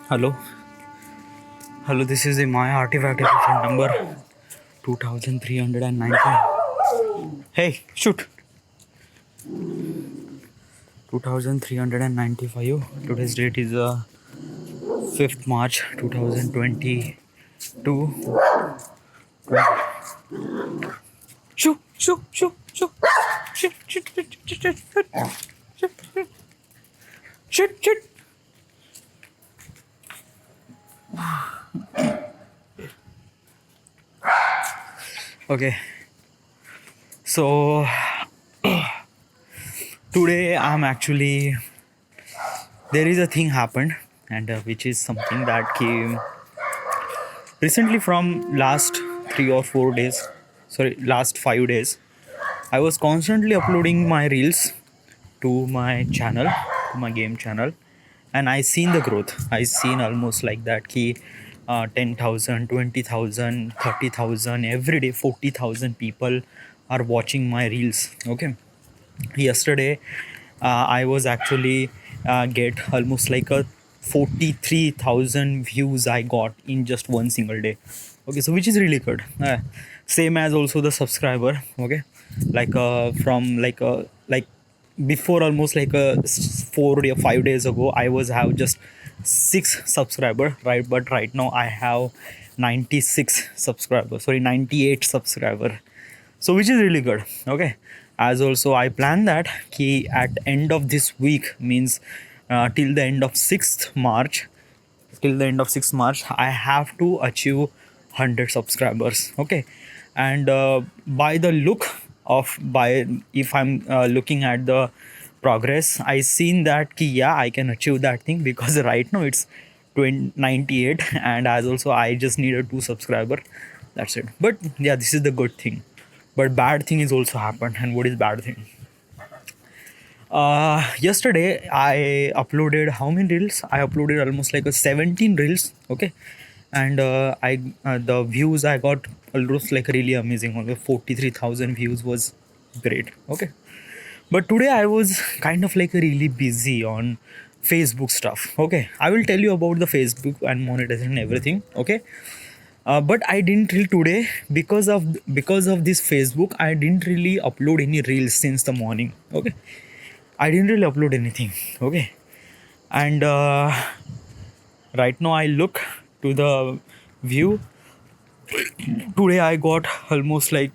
Hello, hello. This is the my artifact episode number 2390. Hey, shoot. 2395. Today's date is 5th March 2022. Shoot, shoot, shoot, shoot, shoot, shoot, shoot, shoot, shoot, shoot, shoot, shoot. Okay, so today I'm actually there is a thing happened, and which is something that came recently from last 3 or 4 days. Sorry, last 5 days. I was constantly uploading my reels to my channel, to my game channel, and I seen the growth. I seen almost like that key 10,000, 20,000, 30,000 every day, 40,000 people are watching my reels. Okay, yesterday I was actually get almost like a 43,000 views I got in just one single day. Okay, so which is really good. Same as also the subscriber. Okay, like from like before almost like 4 or 5 days ago I was have just 6 subscriber, right? But right now I have 96 subscribers, sorry, 98 subscriber, so which is really good. Okay, as also I plan that key at end of this week, means till the end of 6th March, till the end of 6th March I have to achieve 100 subscribers. Okay, and by the look of, by if I'm looking at the progress, I seen that ki, yeah, I can achieve that thing, because right now it's 98, and as also I just needed 2 subscriber, that's it. But yeah, this is the good thing, but bad thing is also happened. And what is bad thing? Yesterday I uploaded how many reels? I uploaded almost like a 17 reels. Okay, and I the views I got almost like really amazing. Only 43,000 views was great. Okay, but today I was kind of like really busy on Facebook stuff. Okay, I will tell you about the Facebook and monetization and everything. Okay, but I didn't really today, because of this Facebook. I didn't really upload any reels since the morning. Okay, I didn't really upload anything. Okay, and right now I look to the view. Today I got almost like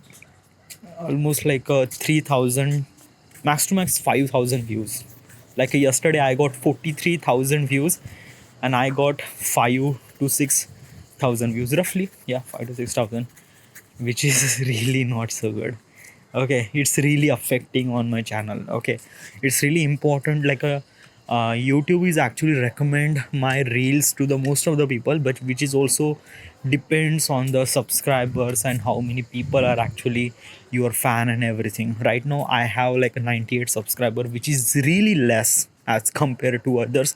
3,000, max to max 5,000 views. Like yesterday I got 43,000 views, and I got 5 to 6,000 views roughly. Yeah, 5 to 6,000, which is really not so good. Okay, it's really affecting on my channel. Okay, it's really important. Like a YouTube is actually recommend my reels to the most of the people, but which is also depends on the subscribers and how many people are actually your fan and everything. Right now I have like a 98 subscriber, which is really less as compared to others,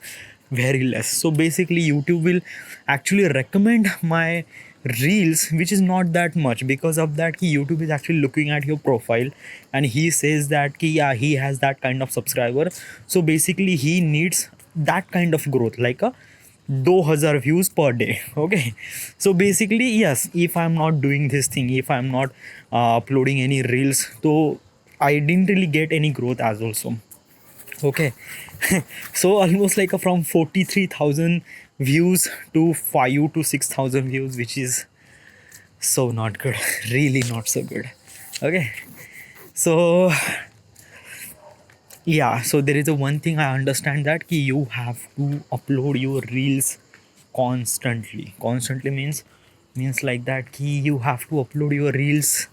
very less. So basically YouTube will actually recommend my reels, which is not that much. Because of that, YouTube is actually looking at your profile, and he says that yeah, he has that kind of subscriber, so basically he needs that kind of growth, like a 2,000 views per day. Okay, so basically yes, if I'm not doing this thing, if I'm not uploading any reels, so I didn't really get any growth as also. Okay, so almost like from 43,000 views to 5 to 6,000 views, which is so not good. Really not so good. Okay, so yeah, so there is a one thing I understand, that ki you have to upload your reels constantly means like that ki you have to upload your reels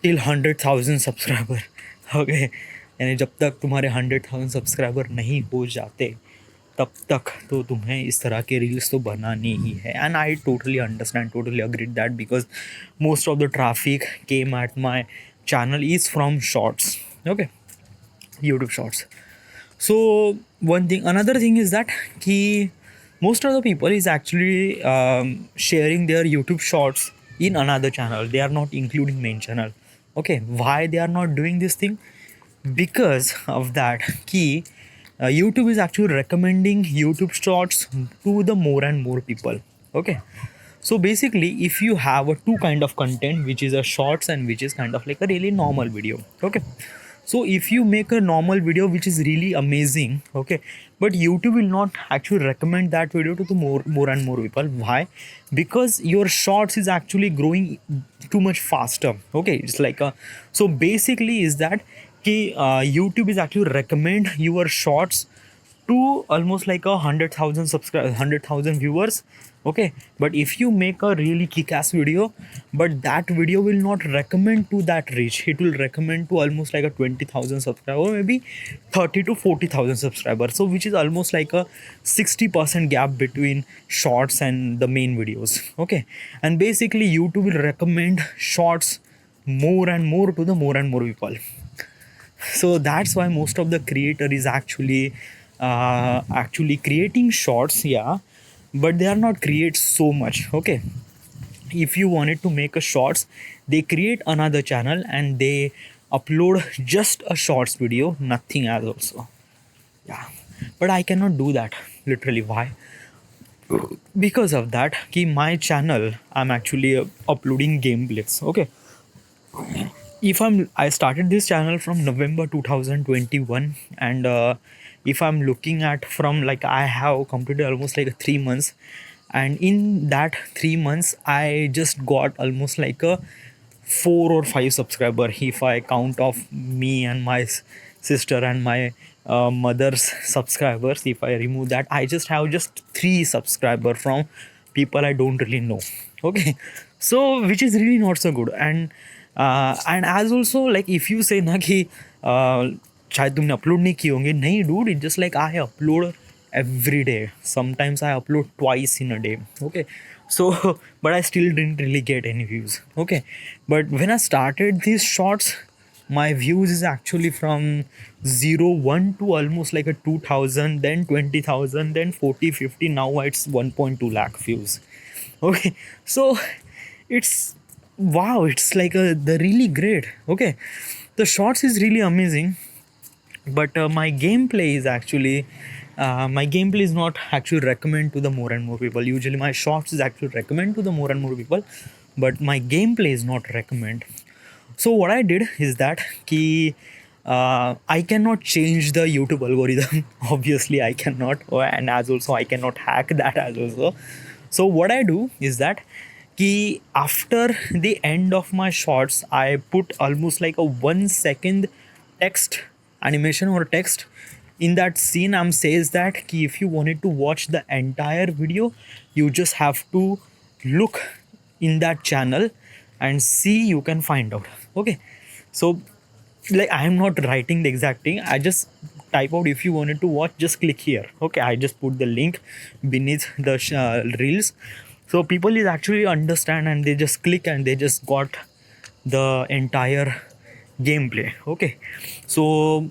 till 100,000 subscriber. Okay, यानी जब तक तुम्हारे 100,000 subscriber नहीं हो जाते, तब तक तो तुम्हें इस तरह के रील्स तो बनानी ही है. And I totally understand, totally agreed that, because most of the traffic came at my channel is from shorts. Okay, YouTube shorts. So one thing, another thing is that ki most of the people is actually sharing their YouTube shorts in another channel. They are not including main channel. Okay, why they are not doing this thing? Because of that key YouTube is actually recommending YouTube Shorts to the more and more people. Okay, so basically, if you have a two kind of content, which is a shorts and which is kind of like a really normal video. Okay, so if you make a normal video which is really amazing, okay, but YouTube will not actually recommend that video to the more and more people. Why? Because your shorts is actually growing too much faster. Okay, it's like a, so basically is that YouTube is actually recommend your shorts to almost like 100,000 subscribers, 100,000 viewers. Okay, but if you make a really kick-ass video, but that video will not recommend to that reach, it will recommend to almost like a 20,000 subscriber, maybe 30 to 40,000 subscribers, so which is almost like a 60% gap between shorts and the main videos. Okay, and basically YouTube will recommend shorts more and more to the more and more people. So that's why most of the creator is actually creating shorts, yeah, but they are not create so much. Okay, if you wanted to make a shorts, they create another channel and they upload just a shorts video, nothing else also. Yeah, but I cannot do that. Literally, why? Because of that, my channel, I'm actually uploading gameplays. Okay, if I started this channel from November 2021, and if I'm looking at from like I have completed almost like 3 months, and in that 3 months I just got almost like a 4 or 5 subscriber if I count of me and my sister and my mother's subscribers. If I remove that, I just have just 3 subscriber from people I don't really know. Okay, so which is really not so good. And as also like if you say na कि शायद तुमने upload नहीं किए होंगे, नहीं dude, it's just like I upload every day. Sometimes I upload twice in a day. Okay, so but I still didn't really get any views. Okay, but when I started these shorts, my views is actually from 0 1 to almost like a 2,000, then 20,000, then 40 50. Now it's 1.2 lakh views. Okay, so it's wow, it's like the really great. Okay, the shorts is really amazing, but my gameplay is not actually recommend to the more and more people. Usually my shorts is actually recommend to the more and more people, but my gameplay is not recommend. So what I did is that I cannot change the YouTube algorithm. Obviously I cannot, and as also I cannot hack that as also. So what I do is that after the end of my shorts, I put almost like a 1 second text animation or text. In that scene, I'm says that if you wanted to watch the entire video, you just have to look in that channel and see, you can find out. Okay, so like I am not writing the exact thing, I just type out if you wanted to watch, just click here. Okay, I just put the link beneath the reels, so people is actually understand and they just click and they just got the entire gameplay. Okay, so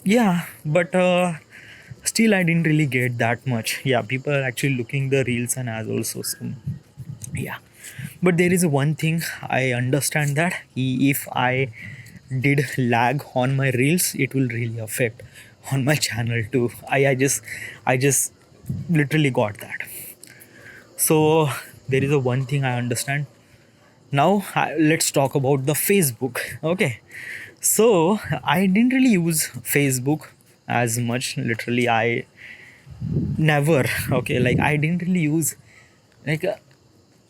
yeah, but still I didn't really get that much. Yeah, people are actually looking the reels and as also some, yeah. But there is one thing I understand, that if I did lag on my reels, it will really affect on my channel too. I just literally got that. So there is a one thing I understand. Now let's talk about the Facebook. Okay, so I didn't really use Facebook as much. Literally I never, okay, like I didn't really use like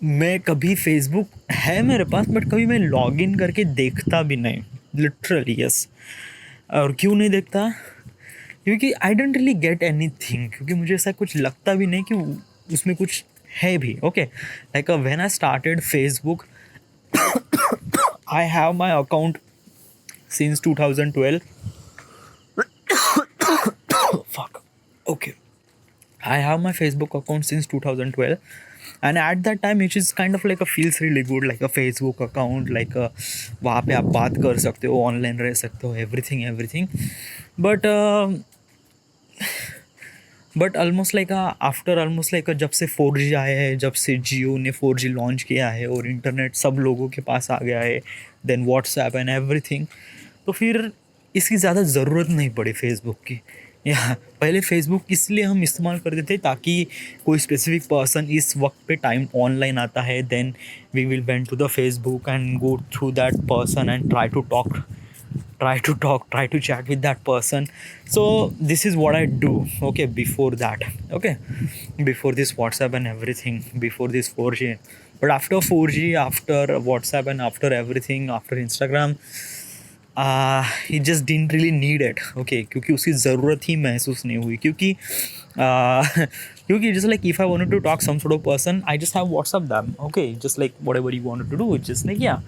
मैं कभी Facebook है मेरे पास, but कभी मैं log in करके देखता भी नहीं. Literally yes. और क्यों नहीं देखता? क्योंकि I don't really get anything, क्योंकि मुझे ऐसा कुछ लगता भी नहीं कि उसमें कुछ है भी. Okay, like when I started Facebook, I have my account since 2012. Fuck. Okay, I have my Facebook account since 2012, and at that time which is kind of like a feels really good, like a Facebook account, like a वहाँ पे आप बात कर सकते हो, online रह सकते हो, everything. But almost like after almost like जब से 4G आया है, जब से जियो ने 4G लॉन्च किया है और इंटरनेट सब लोगों के पास आ गया है, देन व्हाट्सएप एंड एवरीथिंग, तो फिर इसकी ज़्यादा ज़रूरत नहीं पड़ी फेसबुक की. या पहले फेसबुक इसलिए हम इस्तेमाल करते थे ताकि कोई स्पेसिफिक पर्सन इस वक्त पे टाइम ऑनलाइन आता है, then we will went to the Facebook and go through that person and try to chat with that person. So this is what I do, okay, before that, okay, before this WhatsApp and everything, before this 4G. But after 4G, after WhatsApp and after everything, after Instagram, ही just didn't really need it, okay, क्योंकि उसकी ज़रूरत ही महसूस नहीं हुई, क्योंकि क्योंकि just like if I wanted to talk some sort of person, I just have WhatsApp them, okay, just like whatever you wanted to do, just like yeah,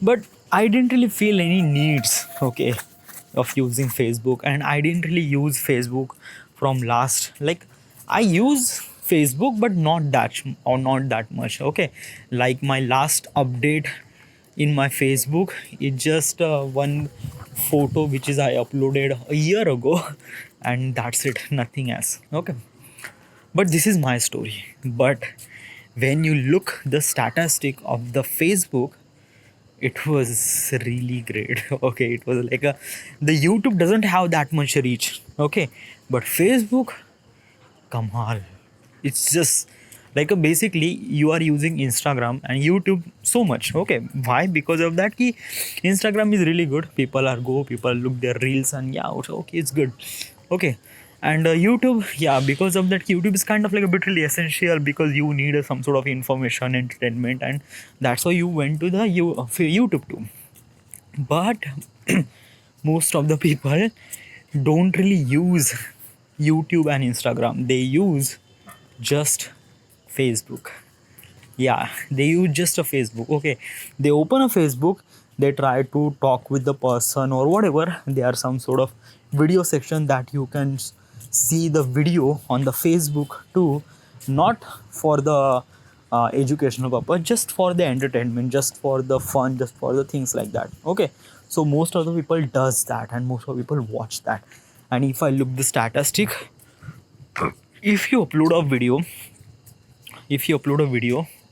but I didn't really feel any needs, okay, of using Facebook, and I didn't really use Facebook from last, like, I use Facebook but not that much, okay. Like my last update in my Facebook is just one photo which is I uploaded a year ago and that's it, nothing else, okay. But this is my story. But when you look the statistic of the Facebook, it was really great, okay. It was like the YouTube doesn't have that much reach, okay, but Facebook, kamal, it's just like basically you are using Instagram and YouTube so much, okay. Why? Because of that ki Instagram is really good, people look their reels and yeah, okay, it's good, okay. And YouTube, yeah, because of that YouTube is kind of like a bit really essential, because you need some sort of information, entertainment, and that's why you went to the YouTube too. But most of the people don't really use YouTube and Instagram, they use just Facebook. Yeah, they use just a Facebook, okay. They open a Facebook, they try to talk with the person or whatever, there are some sort of video section that you can see the video on the Facebook too, not for the educational purpose, just for the entertainment, just for the fun, just for the things like that, okay. So most of the people does that and most of the people watch that. And if I look the statistic, if you upload a video,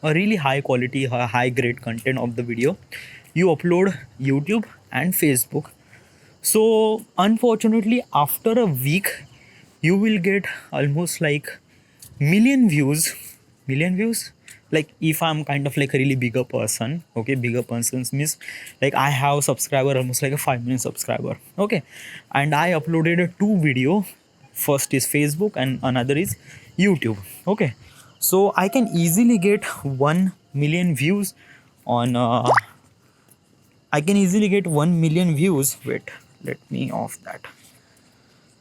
a really high quality, high grade content of the video, you upload YouTube and Facebook, so unfortunately after a week you will get almost like million views. Like if I'm kind of like a really bigger person, okay, bigger persons means like I have subscriber almost like a 5 million subscriber, okay, and I uploaded a two video, first is Facebook and another is YouTube, okay. So I can easily get 1 million views on I can easily get 1 million views. Wait, let me off that.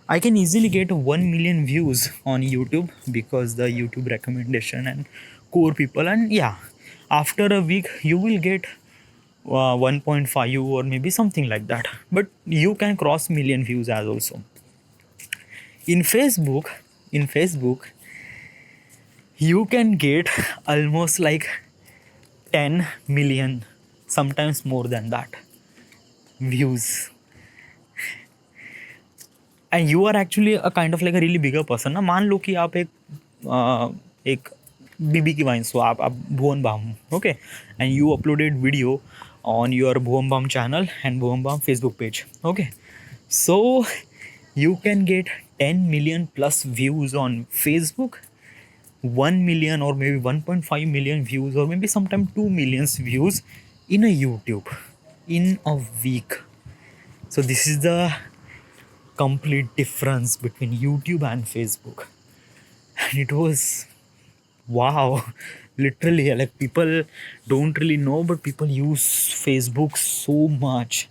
I can easily get 1 million views on YouTube because the YouTube recommendation and core people, and yeah, after a week you will get 1.5 or maybe something like that, but you can cross million views as also. In Facebook you can get almost like 10 million, sometimes more than that, views. And you are actually a kind of like a really bigger person ना. मान लो कि आप एक बीबी की wines हो, आप भुवन balm, okay, and you uploaded video on your Bhuvan Bam channel and Bhuvan Bam Facebook page, okay. So you can get 10 million plus views on Facebook, 1 million or maybe 1.5 million views or maybe sometimes 2 million views in a YouTube in a week. So this is the complete difference between YouTube and Facebook. And it was wow, literally, like people don't really know, but people use Facebook so much,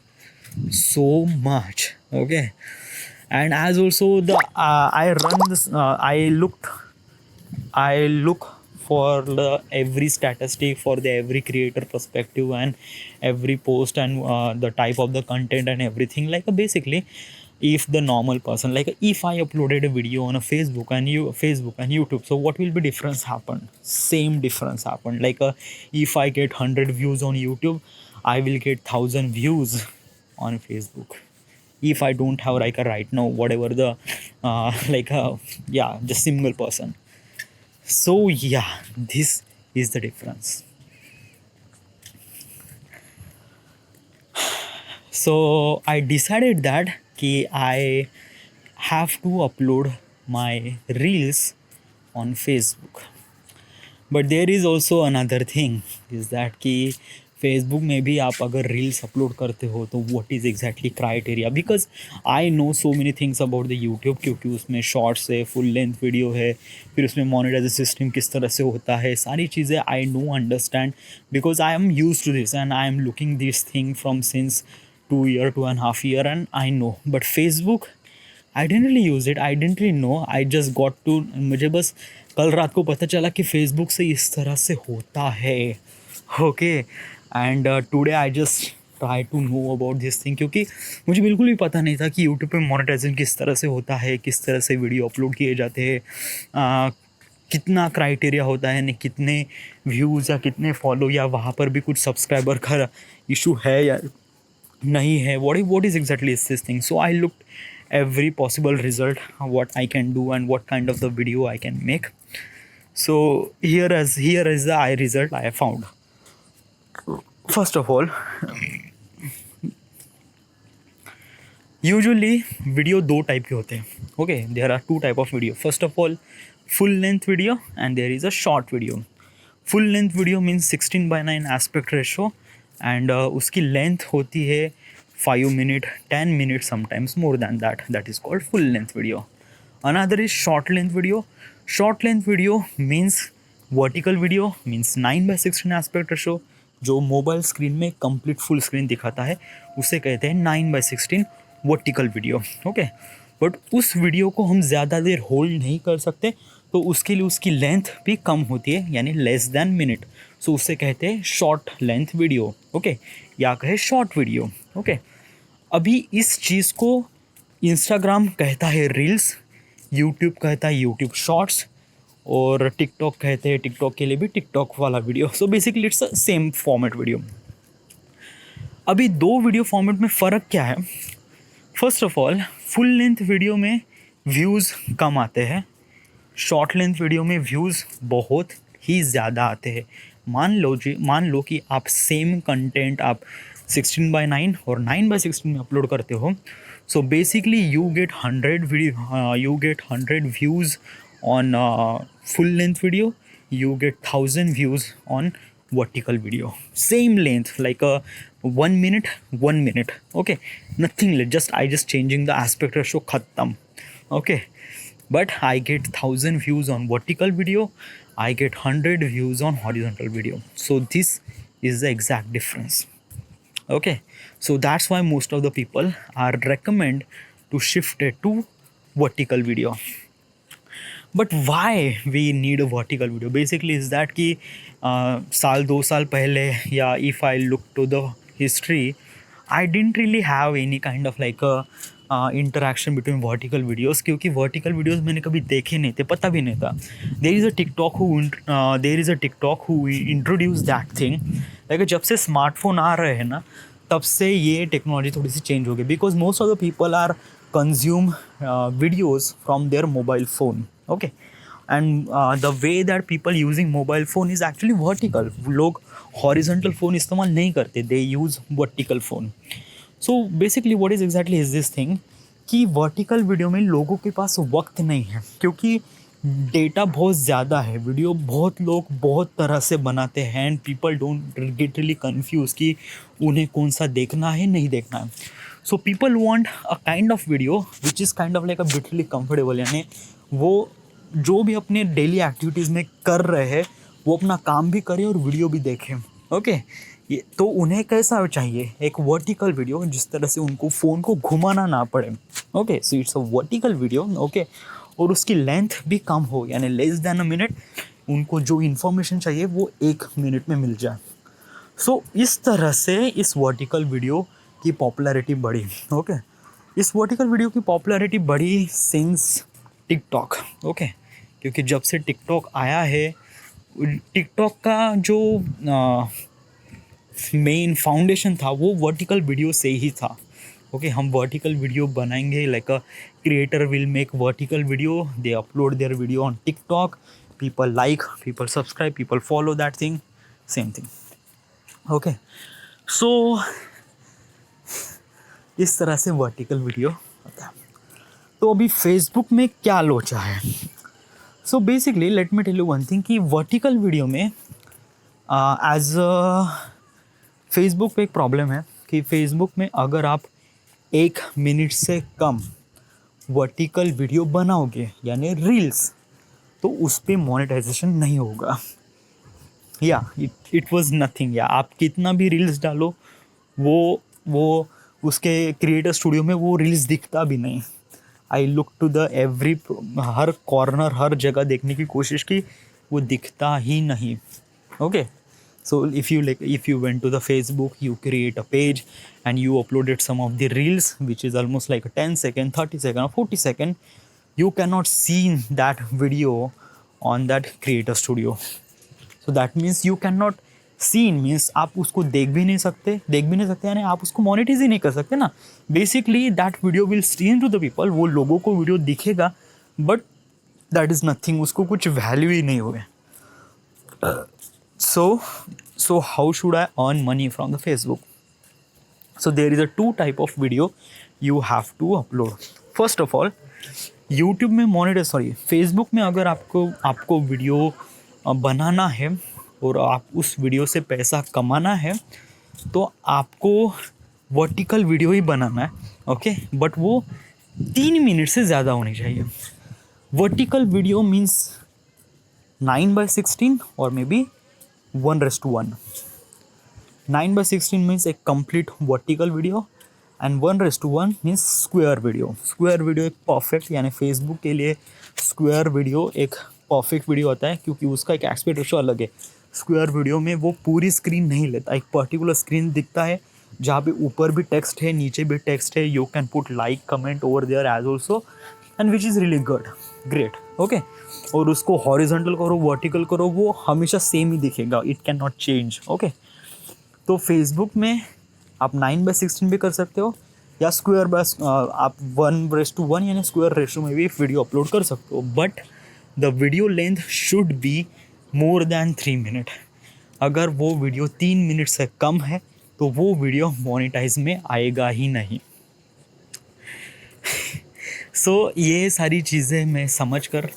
okay. And as also the I run this I look for the every statistic, for the every creator perspective and every post and the type of the content and everything, like basically if the normal person, like if I uploaded a video on a Facebook and YouTube, so what will be difference happen? Same difference happen, like if I get 100 views on YouTube, I will get 1,000 views on Facebook. If I don't have like a right now whatever the like yeah, just single person. So yeah, this is the difference. So I decided that कि I have to upload my reels on Facebook. But there is also another thing is that कि Facebook में भी आप अगर reels upload करते हो तो what is exactly criteria, because I know so many things about the YouTube, क्योंकि उसमें शॉर्ट्स है, फुल लेंथ वीडियो है, फिर उसमें मोनेटाइजेशन सिस्टम किस तरह से होता है, सारी चीज़ें I know understand because I am use to this and I am looking this thing from since 2 year 2.5 year and I know. But Facebook, I don't really use it, I don't really know, I just got to, मुझे बस कल रात को पता चला कि Facebook से इस तरह से होता है. Okay, and today I just try to know about this thing, क्योंकि मुझे बिल्कुल भी पता नहीं था कि यूट्यूब पे मोनेटाइजेशन किस तरह से होता है, किस तरह से वीडियो अपलोड किए जाते हैं, कितना क्राइटेरिया होता है, यानी कितने व्यूज़ या कितने फॉलो, या वहाँ पर भी कुछ सब्सक्राइबर का इशू है या नहीं है, what is exactly is this thing. So I looked every possible result, what I can do and what kind of the video I can make. So here is the result I have found. First of all, usually video दो type के होते हैं. Okay, there are two type of video. First of all, full length video and there is a short video. Full length video means 16:9 aspect ratio and उसकी length होती है 5 minute 10 minutes, sometimes more than that. That is called full length video. Another is short length video. Short length video means vertical video, means 9:16 aspect ratio. जो mobile screen में complete full screen दिखाता है उसे कहते हैं 9:16 vertical video. Okay, but उस video को हम ज़्यादा देर होल्ड नहीं कर सकते, तो उसके लिए उसकी लेंथ भी कम होती है, यानी लेस देन मिनट. सो उससे कहते हैं शॉर्ट लेंथ वीडियो. ओके, या कहे शॉर्ट वीडियो. ओके, अभी इस चीज़ को इंस्टाग्राम कहता है रील्स, यूट्यूब कहता है यूट्यूब शॉर्ट्स, और टिकटॉक कहते हैं टिकटॉक के लिए भी टिकटॉक वाला video. So basically it's a same format video. अभी दो वीडियो फॉर्मेट में फ़र्क क्या है? First of all, full length video में व्यूज़ कम आते हैं, शॉर्ट लेंथ वीडियो में व्यूज़ बहुत ही ज़्यादा आते हैं. मान लो कि आप सेम कंटेंट आप 16:9 और 9:16 में अपलोड करते हो. So basically you get 100 views on full length video, you get 1000 views on vertical video, same length, like a 1 minute 1 minute. Okay, nothing, I just changing the aspect ratio, khatam. Okay, but I get 1000 views on vertical video, I get 100 views on horizontal video. So this is the exact difference. Okay, so that's why most of the people are recommend to shift it to vertical video. But why we need a vertical video basically is that कि साल 2 साल पहले, या if I look to the history, I didn't really have any kind of like interaction between vertical videos, क्योंकि vertical videos मैंने कभी देखे नहीं थे, पता भी नहीं था. There is a TikTok who introduce that thing. Like जब से स्मार्टफोन आ रहे हैं ना, तब से ये टेक्नोलॉजी थोड़ी सी चेंज हो गई, because most of the people are consume videos from their mobile phone. Okay, and the way that people using mobile phone is actually vertical. लोग horizontal phone इस्तेमाल नहीं करते, they use vertical phone. So basically what is exactly is this thing कि vertical video में लोगों के पास वक्त नहीं है, क्योंकि डेटा बहुत ज़्यादा है, वीडियो बहुत लोग बहुत तरह से बनाते हैं, and people don't get really confuse कि उन्हें कौन सा देखना है नहीं देखना है. So people want a kind of video which is kind of like a Bitly comfortable, यानी वो जो भी अपने डेली एक्टिविटीज़ में कर रहे हैं वो अपना काम भी करें और वीडियो भी देखें. ओके, तो उन्हें कैसा चाहिए? एक वर्टिकल वीडियो, जिस तरह से उनको फ़ोन को घुमाना ना पड़े. Okay, so it's a vertical video. Okay, और उसकी लेंथ भी कम हो, यानी लेस देन अ मिनट, उनको जो इन्फॉर्मेशन चाहिए वो 1 मिनट में मिल जाए. सो इस तरह से इस वर्टिकल वीडियो की पॉपुलैरिटी बढ़ी. ओके, इस वर्टिकल वीडियो की पॉपुलैरिटी बढ़ी सिंस टिकटॉक. ओके, क्योंकि जब से टिकटॉक आया है, टिकटॉक का जो मेन फाउंडेशन था वो वर्टिकल वीडियो से ही था. ओके, हम वर्टिकल वीडियो बनाएंगे, like a creator will make vertical video, they upload their video on TikTok, people like, people subscribe, people follow that thing, same thing. Okay, so इस तरह से vertical video होता है। तो अभी फेसबुक में क्या लोचा है? So basically let me tell you one thing कि वर्टिकल वीडियो में एज फेसबुक पे एक प्रॉब्लम है कि फेसबुक में अगर आप 1 मिनट से कम वर्टिकल वीडियो बनाओगे यानी रील्स, तो उस पर मोनेटाइजेशन नहीं होगा। या इट वाज नथिंग। या आप कितना भी रील्स डालो, वो उसके क्रिएटर स्टूडियो में वो रील्स दिखता भी नहीं। I look to the every, हर कॉर्नर हर जगह देखने की कोशिश की, वो दिखता ही नहीं। Okay, so if you went to the Facebook, you create a page and you uploaded some of the reels which is almost like a 10 second, 30 second or 40 second, you cannot see that video on that creator studio. So that means you cannot see, means आप उसको देख भी नहीं सकते यानी आप उसको monetise ही नहीं कर सकते ना। Basically that video will stream to the people, वो लोगों को वीडियो दिखेगा बट दैट इज़ नथिंग, उसको कुछ वैल्यू ही नहीं हुए। So how should I earn money from the Facebook? So there is a 2 type of video you have to upload. First of all, YouTube में Facebook में अगर आपको video बनाना है और आप उस वीडियो से पैसा कमाना है, तो आपको वर्टिकल वीडियो ही बनाना है। ओके, बट वो 3 मिनट से ज़्यादा होनी चाहिए। वर्टिकल वीडियो मीन्स 9:16 और may be 1:1. 9:16 means a complete vertical video and 1:1 means square video. Square video एक परफेक्ट, यानी फेसबुक के लिए स्क्वायर वीडियो एक परफेक्ट वीडियो होता है क्योंकि उसका एक एस्पेक्ट रेशियो अलग है। स्क्वायर वीडियो में वो पूरी स्क्रीन नहीं लेता, एक पर्टिकुलर स्क्रीन दिखता है जहाँ पे ऊपर भी टेक्स्ट है, नीचे भी टेक्स्ट है। You can put like comment over there as also and which is really good, great. Okay, और उसको हॉरिजॉन्टल करो, वर्टिकल करो, वो हमेशा सेम ही दिखेगा, it can not change. Okay, तो फेसबुक में आप 9:16 भी कर सकते हो या स्क्वायर बस आप 1:1 यानी स्क्वायर रेशियो में भी वीडियो अपलोड कर सकते हो, but the video length should be more than 3 minute. अगर वो वीडियो 3 मिनट से कम है तो वो वीडियो मोनेटाइज में आएगा ही नहीं। सो ये सारी चीज़ें मैं समझ कर,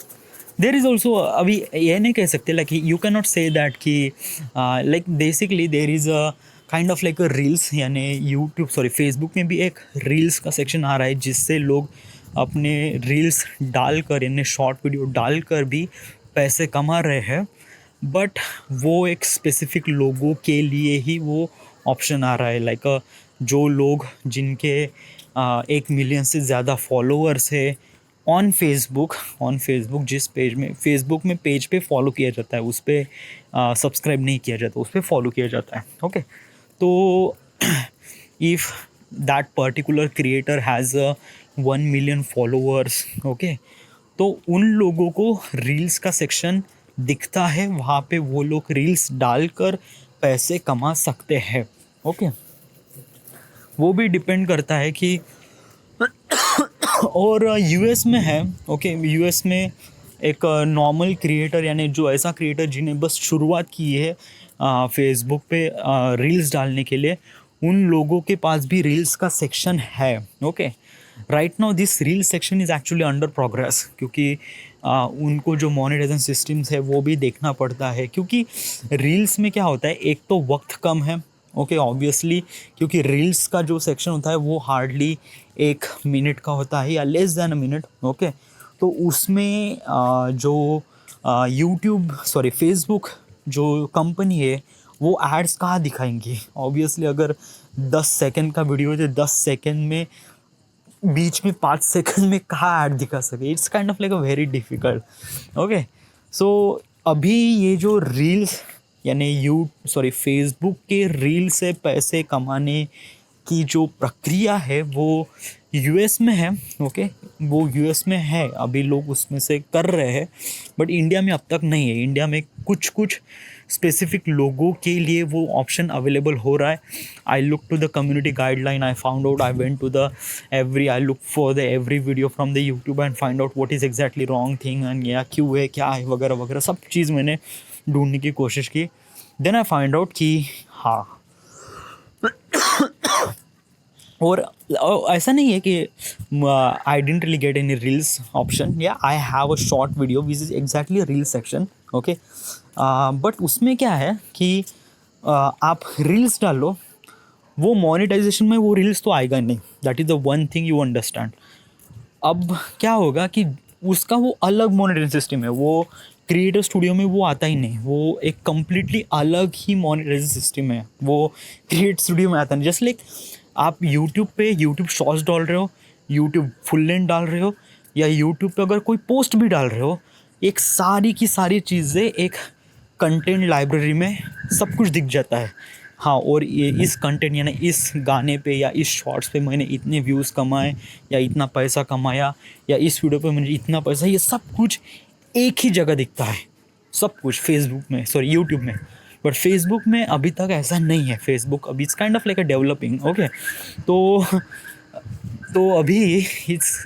देर इज़ ऑल्सो, अभी ये नहीं कह सकते like you can not say that कि like basically there is a kind of like a reels, यानी फेसबुक में भी एक रील्स का सेक्शन आ रहा है जिससे लोग अपने रील्स डालकर यानी शॉर्ट वीडियो डालकर भी पैसे कमा रहे हैं, बट वो एक स्पेसिफिक लोगों के लिए ही वो ऑप्शन आ रहा है। लाइक जो लोग जिनके 1 मिलियन से ज़्यादा फॉलोअर्स है ऑन फेसबुक, जिस पेज में फेसबुक में पेज पे फॉलो किया जाता है, उस पर सब्सक्राइब नहीं किया जाता, उस पर फॉलो किया जाता है। ओके, तो if that particular creator has 1 million followers, okay, तो उन लोगों को रील्स का सेक्शन दिखता है, वहाँ पे वो लोग रील्स डालकर पैसे कमा सकते हैं। ओके, वो भी डिपेंड करता है कि और यूएस में है। ओके, यूएस में एक नॉर्मल क्रिएटर यानी जो ऐसा क्रिएटर जिन्हें बस शुरुआत की है फेसबुक पे रील्स डालने के लिए, उन लोगों के पास भी रील्स का सेक्शन है। Okay, right now this reel section is actually under progress, क्योंकि उनको जो मोनेटाइजेशन सिस्टम्स है वो भी देखना पड़ता है, क्योंकि रील्स में क्या होता है, एक तो वक्त कम है। ओके, ऑब्वियसली, क्योंकि रील्स का जो सेक्शन होता है वो हार्डली 1 मिनट का होता है या less than a minute. Okay, तो उसमें जो फेसबुक जो कंपनी है वो एड्स कहाँ दिखाएंगी? ऑब्वियसली अगर 10 सेकंड का वीडियो है तो 10 सेकंड में बीच में 5 सेकंड में कहाँ ऐड दिखा सके? It's kind of like a very difficult. Okay, so अभी ये जो रील्स यानी फेसबुक के रील से पैसे कमाने की जो प्रक्रिया है वो यूएस में है। ओके, वो यूएस में है, अभी लोग उसमें से कर रहे हैं, बट इंडिया में अब तक नहीं है। इंडिया में कुछ स्पेसिफिक लोगों के लिए वो ऑप्शन अवेलेबल हो रहा है। I look to the community guideline, I found out, I went to the I look for the every video from the YouTube and find out what is exactly wrong thing and या क्यों है, क्या है, वगैरह वगैरह सब चीज़ मैंने ढूंढने की कोशिश की। देन आई फाइंड आउट कि हाँ और ऐसा नहीं है कि I don't really get any reels option, या I have a short video which is exactly reel section, okay. But उसमें क्या है कि आप रील्स डालो, वो मोनेटाइजेशन में वो रील्स तो आएगा नहीं, that is the one thing you understand. अब क्या होगा कि उसका वो अलग मोनेटाइजेशन सिस्टम है, वो क्रिएटर स्टूडियो में वो आता ही नहीं, वो एक कम्प्लीटली अलग ही मोनेटाइजेशन सिस्टम है, वो क्रिएट स्टूडियो में आता नहीं। जस्ट लाइक आप यूट्यूब पे यूट्यूब शॉर्ट्स डाल रहे हो, यूट्यूब फुल लेंथ डाल रहे हो, या यूट्यूब पे अगर कोई पोस्ट भी डाल रहे हो, एक सारी की सारी चीज़ें एक कंटेंट लाइब्रेरी में सब कुछ दिख जाता है। हाँ, और ये इस कंटेंट यानी इस गाने पे या इस शॉर्ट्स पे मैंने इतने व्यूज़ कमाए, या इतना पैसा कमाया, या इस वीडियो पे मैंने इतना पैसा, ये सब कुछ एक ही जगह दिखता है, सब कुछ फेसबुक में, सॉरी यूट्यूब में। बट फेसबुक में अभी तक ऐसा नहीं है, फेसबुक अभी it's kind of like a developing, okay. तो अभी it's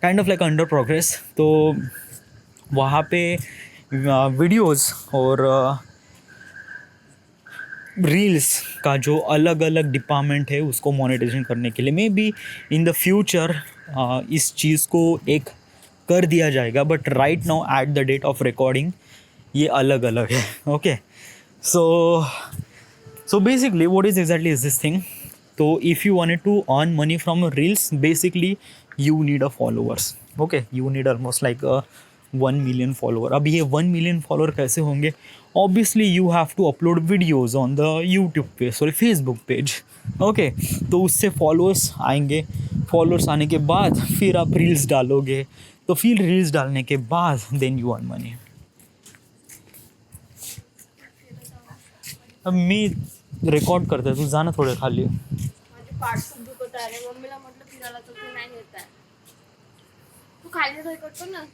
kind of like under progress. तो वहाँ पे वीडियोस और रील्स का जो अलग अलग डिपार्टमेंट है उसको मोनेटाइजेशन करने के लिए maybe in the future इस चीज़ को एक कर दिया जाएगा, but right now at the date of recording ये अलग अलग है, okay. So basically what is exactly is this thing. तो if you wanted to earn money from reels, basically you need a followers, okay, you need almost like 1 million follower. अब ये 1 million follower कैसे होंगे? Obviously you have to upload videos on the YouTube पे, sorry Facebook page, okay. तो उससे followers आएंगे, followers आने के बाद फिर आप रील्स डालोगे, तो फिर रील्स डालने के बाद देन यू अर्न मनी। अब मी रेकॉर्ड करते, तू जाना थोडे खाली. माझे पाठ खूप दुखत आहे. मम्मीला म्हटलं फिरायला तर तू नाही येत आहे. तू खाली रेकॉर्ड कर ना.